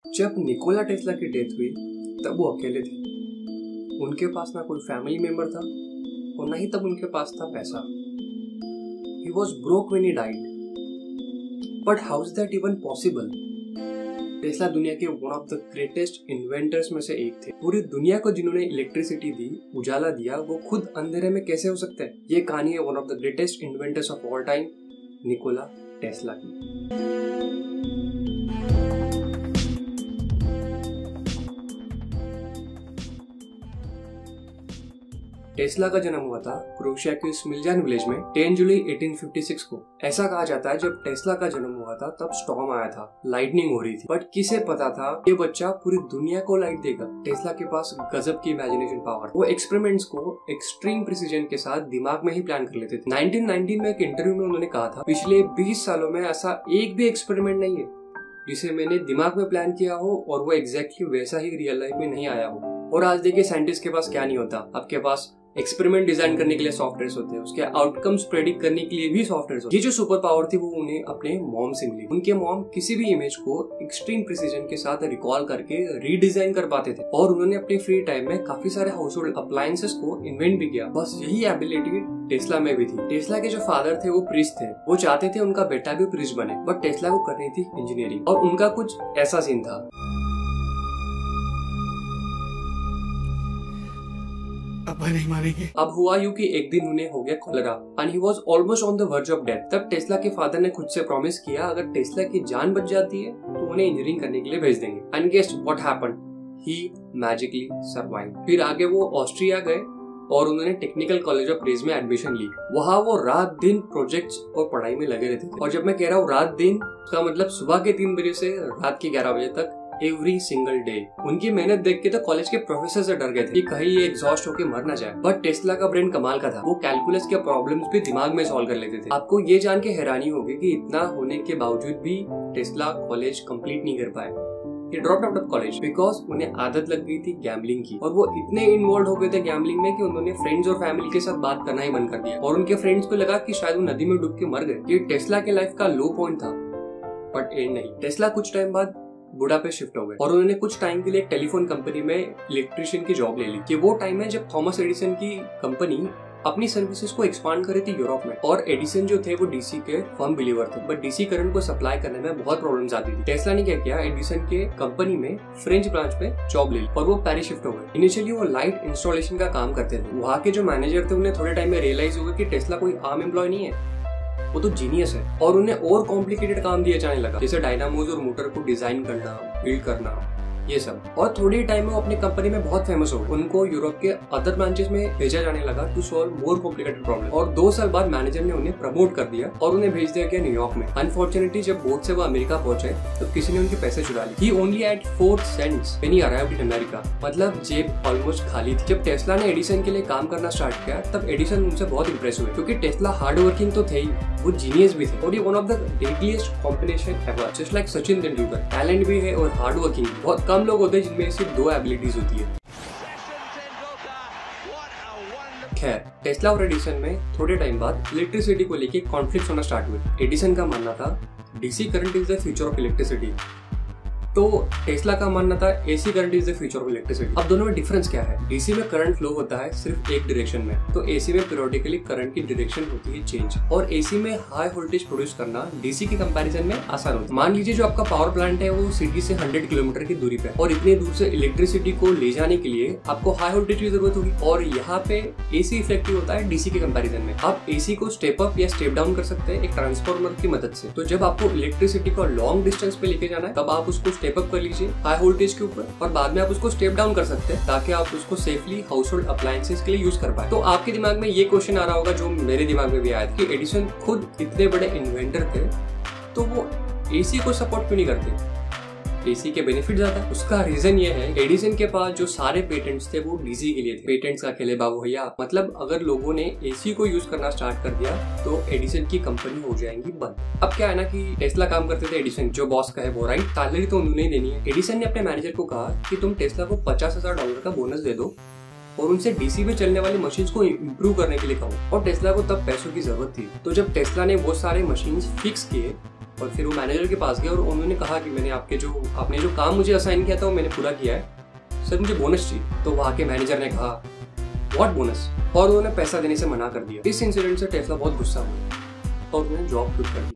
जब Nikola Tesla की death हुई तब वो अकेले थे। उनके पास ना कोई फैमिली मेंबर था और ना ही तब उनके पास था पैसा। He was broke when he died. But how is that even possible? Tesla दुनिया के one of the greatest inventors में से एक थे। पूरी दुनिया को जिन्होंने इलेक्ट्रिसिटी दी, उजाला दिया, वो खुद अंधेरे में कैसे हो सकते हैं? ये कहानी है one of the greatest inventors of all time, Nikola Tesla की। टेस्ला का जन्म हुआ था क्रोएशिया के स्मिल्जान विलेज में 10 जुलाई 1856 को। ऐसा कहा जाता है जब टेस्ला का जन्म हुआ था तब स्टॉर्म आया था, लाइटनिंग हो रही थी, बट किसे पता था ये बच्चा पूरी दुनिया को लाइट देगा। टेस्ला के पास गजब की इमेजिनेशन पावर। वो एक्सपेरिमेंट्स को एक्सट्रीम प्रिसीजन के साथ दिमाग में ही प्लान कर लेते थे। 1919 में एक इंटरव्यू में उन्होंने कहा था, पिछले 20 सालों में ऐसा एक भी एक्सपेरिमेंट नहीं है जिसे मैंने दिमाग में प्लान किया हो और वो एग्जैक्टली वैसा ही रियल लाइफ में नहीं आया हो। और आज देखिए साइंटिस्ट के पास क्या नहीं होता, आपके पास एक्सपेरिमेंट डिजाइन करने के लिए सॉफ्टवेयर होते हैं, उसके आउटकम्स प्रेडिक्ट करने के लिए भी सॉफ्टवेयर होते हैं। ये जो सुपर पावर थी वो उन्हें अपने मॉम से मिली। उनके मॉम किसी भी इमेज को एक्सट्रीम प्रिसीजन के साथ रिकॉल करके रीडिजाइन कर पाते थे और उन्होंने अपने फ्री टाइम में काफी सारे हाउस होल्ड अप्लायंसेस को इन्वेंट भी किया। बस यही एबिलिटी टेस्ला में भी थी। टेस्ला के जो फादर थे वो प्रीस्ट थे, वो चाहते थे उनका बेटा भी प्रीस्ट बने, बट टेस्ला को करनी थी इंजीनियरिंग और उनका कुछ ऐसा सीन था। अब नहीं मारेंगे। अब हुआ यूं कि एक दिन उन्हें हो गया cholera and he was almost on the verge of death. तब टेस्ला के फादर ने खुद से प्रॉमिस किया अगर टेस्ला की जान बच जाती है तो उन्हें इंजीनियरिंग करने के लिए भेज देंगे। And guess what happened, he magically survived. फिर आगे वो ऑस्ट्रिया गए और उन्होंने टेक्निकल कॉलेज ऑफ पेरिस में एडमिशन ली। वहाँ वो रात दिन प्रोजेक्ट्स और पढ़ाई में लगे रहते थे। और जब मैं कह रहा हूँ रात दिन, का मतलब सुबह के 3 बजे से रात के 11 बजे तक, एवरी सिंगल डे। उनकी मेहनत देख के तो कॉलेज के प्रोफेसर से डर गए थे कि कहीं ये एग्जॉस्ट होके मर ना जाए। बट टेस्ला का ब्रेन कमाल का था, वो कैलकुलस के प्रॉब्लम्स भी दिमाग में सॉल्व कर लेते थे। आपको ये जान के हैरानी होगी कि इतना होने के बावजूद भी टेस्ला कॉलेज कंप्लीट नहीं कर पाए। He dropped out of college because उन्हें आदत लग गई थी गैम्बलिंग की और वो इतने इन्वॉल्व हो गए थे गैम्बलिंग में कि उन्होंने फ्रेंड्स और फैमिली के साथ बात करना ही बंद कर दिया। और उनके फ्रेंड्स को लगा कि शायद वो नदी में डूब के मर गए। ये टेस्ला के लाइफ का लो पॉइंट था, बट एंड नहीं। टेस्ला कुछ टाइम बाद बुडापेस्ट शिफ्ट हो गए और उन्होंने कुछ टाइम के लिए एक टेलीफोन कंपनी में इलेक्ट्रिशियन की जॉब ले ली। कि वो टाइम है जब थॉमस एडिसन की कंपनी अपनी सर्विसेज को एक्सपांड कर रही थी यूरोप में। और एडिसन जो थे वो डीसी के फर्म बिलीवर थे, बट डीसी करंट को सप्लाई करने में बहुत प्रॉब्लम्स आती थी। टेस्ला ने क्या किया, एडिसन के कंपनी में फ्रेंच ब्रांच में जॉब ले ली और वो पेरिस शिफ्ट हो गए। इनिशियली वो लाइट इंस्टॉलेशन का काम करते थे। वहाँ के जो मैनेजर थे उन्हें थोड़े टाइम में रियलाइज हुआ कि टेस्ला कोई आम एम्प्लॉय नहीं है, वो तो जीनियस है। और उन्हें और कॉम्प्लिकेटेड काम दिया जाने लगा, जैसे डायनामोज और मोटर को डिजाइन करना, बिल्ड करना, ये सब। और थोड़ी टाइम में वो अपनी कंपनी में बहुत फेमस हो गए। उनको यूरोप के अदर ब्रांचेस में भेजा जाने लगा to solve more complicated problem. और 2 साल बाद मैनेजर ने उन्हें प्रमोट कर दिया और उन्हें भेज दिया गया न्यूयॉर्क में। अनफॉर्चुनेटली जब बोट से वो अमेरिका पहुंचे तो किसी ने उनके पैसे चुरा लिए। He only had 4 cents when he arrived in America। मतलब जेब ऑलमोस्ट खाली थी। जब टेस्ला ने एडिसन के लिए काम करना स्टार्ट किया तब एडिसन उनसे बहुत इंप्रेस हुए, क्योंकि टेस्ला हार्ड वर्किंग तो थे ही, वो जीनियस भी थे। और ये one of the deadliest combination ever, just like Sachin Tendulkar. Talent भी है और हार्ड वर्किंग। बहुत कम लोग होते हैं जिनमें सिर्फ 2 एबिलिटीज होती है। खैर, टेस्ला और एडिसन में थोड़े टाइम बाद इलेक्ट्रिसिटी को लेके कॉन्फ्लिक्ट होना स्टार्ट हुए। एडिसन का मानना था DC current is the future of electricity, तो टेस्ला का मानना था AC current is the future of electricity. अब दोनों में डिफरेंस क्या है? डीसी में करंट फ्लो होता है सिर्फ एक डायरेक्शन में, तो एसी में पीरियोडिकली करंट की डायरेक्शन होती है चेंज। और एसी में हाई वोल्टेज प्रोड्यूस करना डीसी के कंपैरिजन में आसान होता है। मान लीजिए जो आपका पावर प्लांट है वो सिटी से 100 किलोमीटर की दूरी पे, और इतनी दूर से इलेक्ट्रिसिटी को ले जाने के लिए आपको हाई वोल्टेज की जरूरत होगी। और यहाँ पे एसी इफेक्टिव होता है डीसी के कंपैरिजन में। आप एसी को स्टेप अप या स्टेप डाउन कर सकते हैं एक ट्रांसफार्मर की मदद से। तो जब आपको इलेक्ट्रिसिटी को लॉन्ग डिस्टेंस पे लेके जाना है तब आप उसको स्टेप अप कर लीजिए हाई वोल्टेज के ऊपर, और बाद में आप उसको स्टेप डाउन कर सकते हैं ताकि आप उसको सेफली हाउस होल्ड अप्लायंसेस के लिए यूज कर पाए। तो आपके दिमाग में ये क्वेश्चन आ रहा होगा जो मेरे दिमाग में भी आया कि एडिसन खुद इतने बड़े इन्वेंटर थे तो वो एसी को सपोर्ट क्यों नहीं करते? एसी के बेनिफिट ज्यादा। उसका रीजन ये है, एडिसन के पास जो सारे पेटेंट्स थे वो डीसी के लिए थे। पेटेंट्स का खेले बाबू भैया, मतलब अगर लोगों ने एसी को यूज करना स्टार्ट कर दिया तो एडिसन की कंपनी हो जाएंगी बंद। अब क्या है ना कि टेस्ला काम करते थे एडिसन, जो बॉस का है वो राइट, सैलरी तो उन्होंने ही देनी है। एडिसन ने अपने मैनेजर को कहा कि तुम टेस्ला को $50,000 का बोनस दे दो और उनसे डीसी में चलने वाली मशीन्स को इम्प्रूव करने के लिए कहो। और टेस्ला को तब पैसों की जरूरत थी, तो जब टेस्ला ने वो सारे मशीन्स फिक्स किए और फिर वो मैनेजर के पास गया और उन्होंने कहा कि आपने जो काम मुझे असाइन किया था वो मैंने पूरा किया है, सर मुझे बोनस चाहिए। तो वहाँ के मैनेजर ने कहा व्हाट बोनस, और उन्होंने पैसा देने से मना कर दिया। इस इंसिडेंट से टेस्ला बहुत गुस्सा हुआ और उन्होंने जॉब क्विट कर दी।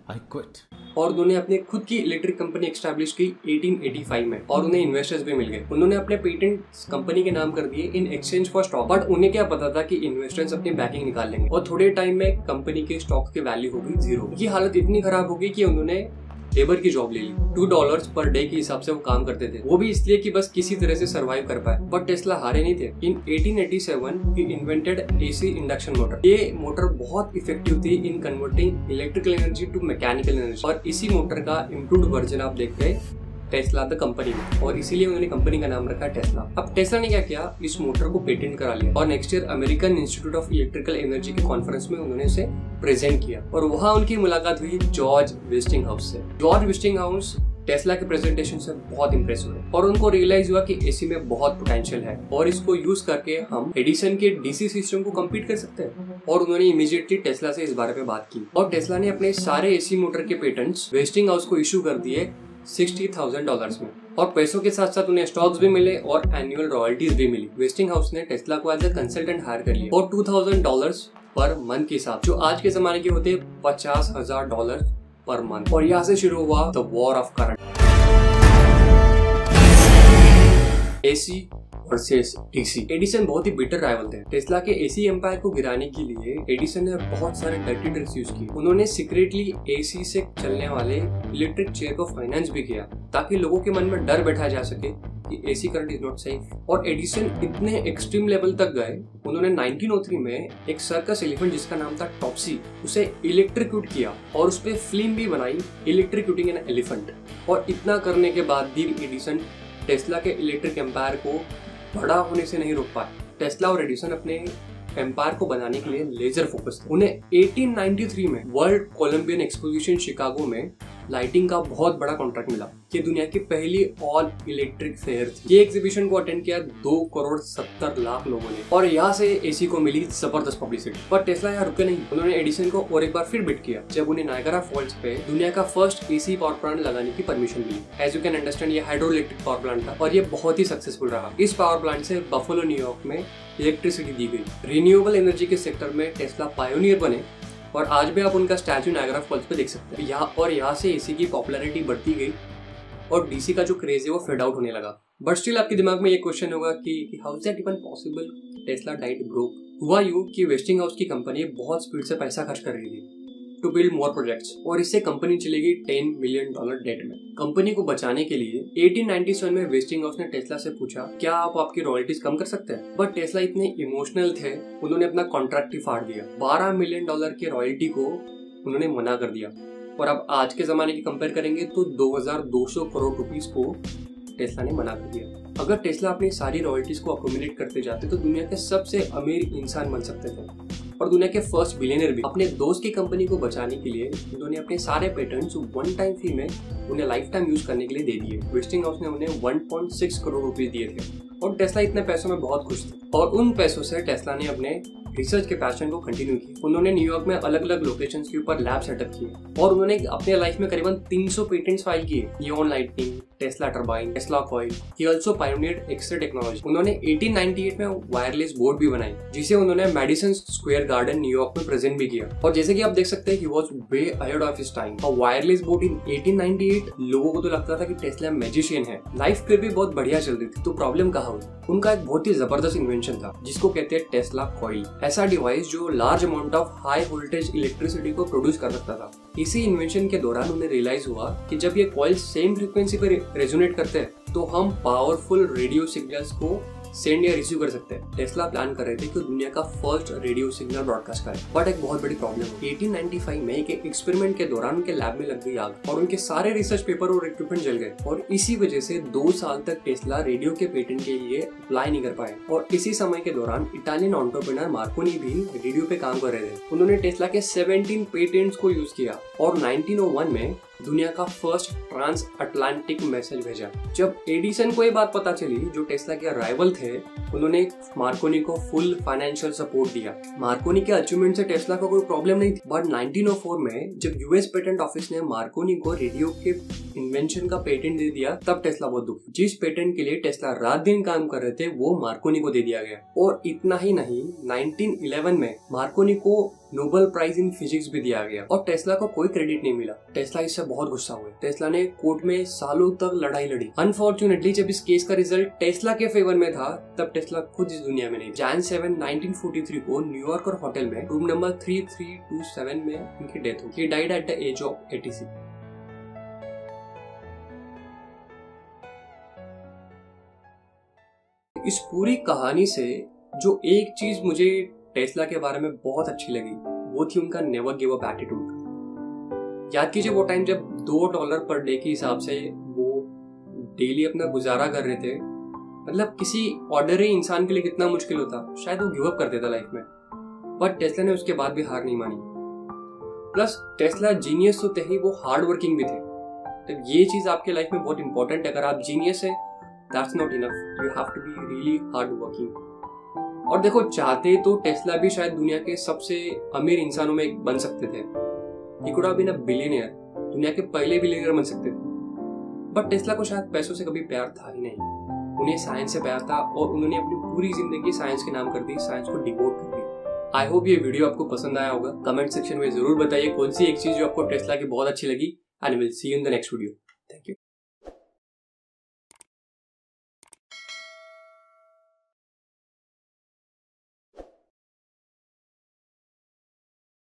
I quit. और उन्होंने अपनी खुद की इलेक्ट्रिक कंपनी एस्टैब्लिश की 1885 में, और उन्हें इन्वेस्टर्स भी मिल गए। उन्होंने अपने पेटेंट कंपनी के नाम कर दिए in exchange for stock, but उन्हें क्या पता था कि इन्वेस्टर्स अपनी बैकिंग निकाल लेंगे और थोड़े टाइम में कंपनी के स्टॉक की वैल्यू हो गई 0। ये हालत इतनी खराब हो गई कि उन्होंने लेबर की जॉब ले ली। $2 पर डे के हिसाब से वो काम करते थे, वो भी इसलिए कि बस किसी तरह से सरवाइव कर पाए। बट टेस्ला हारे नहीं थे। इन 1887 ही इन्वेंटेड AC इंडक्शन मोटर। ये मोटर बहुत इफेक्टिव थी in converting electrical energy to mechanical energy, और इसी मोटर का इम्प्रूव्ड वर्जन आप देखते हैं टेस्ला द कंपनी में, और इसीलिए उन्होंने कंपनी का नाम रखा टेस्ला। अब टेस्ला ने क्या किया, इस मोटर को पेटेंट करा लिया और next year American institute of electrical energy के कॉन्फ्रेंस में उन्होंने इसे प्रेजेंट किया, और वहां उनकी मुलाकात हुई जॉर्ज वेस्टिंगहाउस से। जॉर्ज वेस्टिंगहाउस टेस्ला के प्रेजेंटेशन से बहुत इंप्रेस हुए और उनको रियलाइज हुआ कि एसी में बहुत पोटेंशियल है और इसको यूज करके हम एडिसन के डीसी सिस्टम को कम्पीट कर सकते हैं। और उन्होंने इमीडिएटली टेस्ला से इस बारे में बात की और टेस्ला ने अपने सारे एसी मोटर के पेटेंट्स वेस्टिंगहाउस को इशू कर दिए $60,000 में, और पैसों के साथ साथ उन्हें स्टॉक्स भी मिले और एनुअल रॉयल्टीज भी मिली। वेस्टिंगहाउस ने टेस्ला को एज ए कंसल्टेंट हायर कर लिया और $2,000 पर मंथ के हिसाब, जो आज के जमाने के होते $50,000 पर मंथ। और यहाँ से शुरू हुआ the war of current. AC versus DC. Edison बहुत ही बिटर राइवल थे। टेस्ला के एसी एम्पायर को गिराने के लिए एडिसन ने बहुत सारे डर्टी ट्रिक्स यूज किए। उन्होंने सीक्रेटली एसी से चलने वाले इलेक्ट्रिक चेयर को फाइनेंस भी किया ताकि लोगों के मन में डर बैठाया जा सके कि AC current is not safe. और एडिसन इतने एक्सट्रीम लेवल तक गए, उन्होंने 1903 में एक सर्कस एलिफेंट जिसका नाम था टॉप्सी, उसे इलेक्ट्रिक्यूट किया और उस पर फिल्म भी बनाई, इलेक्ट्रिक्यूटिंग एन एलिफेंट। और इतना करने के बाद भी एडिसन टेस्ला के इलेक्ट्रिक एम्पायर को बड़ा होने से नहीं रोक पाए। टेस्ला और एडिसन अपने एम्पायर को बनाने के लिए लेजर फोकस थे। उन्हें 1893 में वर्ल्ड कोलंबियन एक्सपोजिशन शिकागो में लाइटिंग का बहुत बड़ा कॉन्ट्रैक्ट मिला। ये दुनिया की पहली ऑल इलेक्ट्रिक फेयर थी। ये एग्जीबिशन को अटेंड किया 2,70,00,000 लोगों ने, और यहाँ से एसी को मिली जबरदस्त पब्लिसिटी। पर टेस्ला यहाँ रुके नहीं, उन्होंने एडिसन को और एक बार फिर बिट किया जब उन्हें नायगरा फॉल्स पे दुनिया का फर्स्ट एसी पावर प्लांट लगाने की परमिशन मिली। एज यू कैन अंडरस्टैंड, ये हाइड्रो इलेक्ट्रिक पावर प्लांट था और ये बहुत ही सक्सेसफुल रहा। इस पावर प्लांट से बफेलो न्यूयॉर्क में इलेक्ट्रिसिटी दी गई। रिन्यूएबल एनर्जी के सेक्टर में टेस्ला पायोनियर बने और आज भी आप उनका स्टैचू नायगरा फॉल्स पे देख सकते हैं। यहाँ से एसी की पॉपुलैरिटी बढ़ती गई और डीसी का जो क्रेज है वो फेड आउट होने लगा। बट स्टिल आपके दिमाग में ये क्वेश्चन होगा कि how is that even possible, Tesla died broke. हुआ यूं कि वेस्टिंगहाउस की कंपनी बहुत स्पीड से पैसा खर्च कर रही थी टू बिल्ड मोर प्रोजेक्ट्स, और इससे कंपनी चली गई $10 मिलियन डेट में। कंपनी को बचाने के लिए 1897 में वेस्टिंगहाउस ने टेस्ला से पूछा क्या आप आपकी रॉयल्टीज कम कर सकते हैं। बट टेस्ला इतने इमोशनल थे, उन्होंने अपना कॉन्ट्रैक्ट ही फाड़ दिया। $12 मिलियन की रॉयल्टी को उन्होंने मना कर दिया। और अब आज के जमाने की कंपेयर करेंगे तो 2,200 करोड़ रुपीस को टेस्ला ने मना कर दिया। अगर टेस्ला अपनी सारी रॉयल्टीज को अकोमोडेट करते जाते तो दुनिया के सबसे अमीर इंसान बन सकते थे और दुनिया के फर्स्ट बिलियनर भी। अपने दोस्त की कंपनी को बचाने के लिए उन्होंने अपने सारे पेटेंट्स वन टाइम फी में उन्हें लाइफ टाइम यूज करने के लिए दे दिए। वेस्टिंगहाउस ने उन्हें 1.6 करोड़ रुपए दिए थे और टेस्ला इतने पैसों में बहुत खुश थे, और उन पैसों से टेस्ला ने अपने रिसर्च के पैशन को कंटिन्यू किया। उन्होंने न्यूयॉर्क में अलग अलग लोकेशंस के ऊपर लैब सेटअप किए और उन्होंने अपने लाइफ में करीबन 300 पेटेंट्स फाइल किए। Neon lighting, Tesla turbine, Tesla coil. He also pioneered X-ray technology. उन्होंने 1898 में वायरलेस बोर्ड भी बनाई जिसे उन्होंने मेडिसन स्क्वायर गार्डन न्यूयॉर्क में प्रेजेंट भी किया। और जैसे कि आप देख सकते हैं, he was way ahead of his time। और वायरलेस बोर्ड इन 1898 लोगों को तो लगता था कि टेस्ला मैजिशियन है। लाइफ फिर भी बहुत बढ़िया चल रही थी, तो प्रॉब्लम कहाँ हुई? उनका एक बहुत ही जबरदस्त इन्वेंशन था जिसको कहते हैं टेस्ला कॉइल। ऐसा डिवाइस जो large amount of high voltage electricity को प्रोड्यूस कर सकता था। इसी इन्वेंशन के दौरान उन्हें रियलाइज हुआ कि जब ये कॉइल सेम फ्रीक्वेंसी पर रेजोनेट करते हैं तो हम पावरफुल रेडियो सिग्नल्स को सेंड या रिसीव कर सकते हैं। टेस्ला प्लान कर रहे थे कि दुनिया का फर्स्ट रेडियो सिग्नल ब्रॉडकास्ट करें, बट एक बहुत बड़ी प्रॉब्लम हुई। 1895 में एक एक्सपेरिमेंट के दौरान उनके लैब में लग गई आग और उनके सारे रिसर्च पेपर और इक्विपमेंट जल गए, और इसी वजह से 2 साल तक टेस्ला रेडियो के पेटेंट के लिए अप्लाई नहीं कर पाए। और इसी समय के दौरान इटालियन एंटरप्रेन्योर मार्कोनी भी रेडियो पे काम कर रहे थे। उन्होंने टेस्ला के 17 पेटेंट्स को यूज किया और 1901 में दुनिया का फर्स्ट ट्रांस अटलांटिक मैसेज भेजा। जब एडिसन को ये बात पता चली, जो टेस्ला के राइवल थे, उन्होंने मार्कोनी को फुल फाइनेंशियल सपोर्ट दिया। मार्कोनी के अचीवमेंट से टेस्ला को कोई प्रॉब्लम नहीं थी, बट 1904 में जब यूएस पेटेंट ऑफिस ने मार्कोनी को रेडियो के इन्वेंशन का पेटेंट दे दिया, तब टेस्ला बहुत दुखी। जिस पेटेंट के लिए टेस्ला रात दिन काम कर रहे थे, वो मार्कोनी को दे दिया गया। और इतना ही नहीं, 1911 में मार्कोनी को नोबेल प्राइज इन फिजिक्स भी दिया गया और टेस्ला को कोई क्रेडिट नहीं मिला। टेस्ला इससे बहुत गुस्सा हुए। टेस्ला ने कोर्ट में सालों तक लड़ाई लड़ी। अनफॉर्चुनेटली जब इस केस का रिजल्ट टेस्ला के फेवर में था, तब टेस्ला खुद इस दुनिया में नहीं। Jan 7, 1943 को न्यूयॉर्क और होटल में रूम नंबर 3327 में उनकी डेथ हुई। He died at the age of 86। इस पूरी कहानी से जो एक चीज मुझे टेस्ला के बारे में बहुत अच्छी लगी, वो थी उनका नेवर गिव अप एटीट्यूड। याद कीजिए वो टाइम जब $2 पर डे के हिसाब से वो डेली अपना गुजारा कर रहे थे। मतलब किसी ऑर्डनरी इंसान के लिए कितना मुश्किल होता, शायद वो गिव अप कर देता लाइफ में, बट टेस्ला ने उसके बाद भी हार नहीं मानी। प्लस टेस्ला जीनियस तो थे ही, वो हार्ड वर्किंग भी थे। तो ये चीज आपके लाइफ में बहुत इंपॉर्टेंट है। अगर आप जीनियस है, that's not enough, you have to be really hard working. और देखो, चाहते तो टेस्ला भी शायद दुनिया के सबसे अमीर इंसानों में एक बन सकते थे। He could have been a billionaire, दुनिया के पहले बिलियनियर बन सकते थे। बट टेस्ला को शायद पैसों से कभी प्यार था ही नहीं। उन्हें साइंस से प्यार था और उन्होंने अपनी पूरी जिंदगी साइंस के नाम कर दी, साइंस को डिवोट कर दी। आई होप ये वीडियो आपको पसंद आया होगा। कमेंट सेक्शन में जरूर बताइए कौन सी एक चीज जो आपको टेस्ला की बहुत अच्छी लगी। And will see you in the next video. Thank you.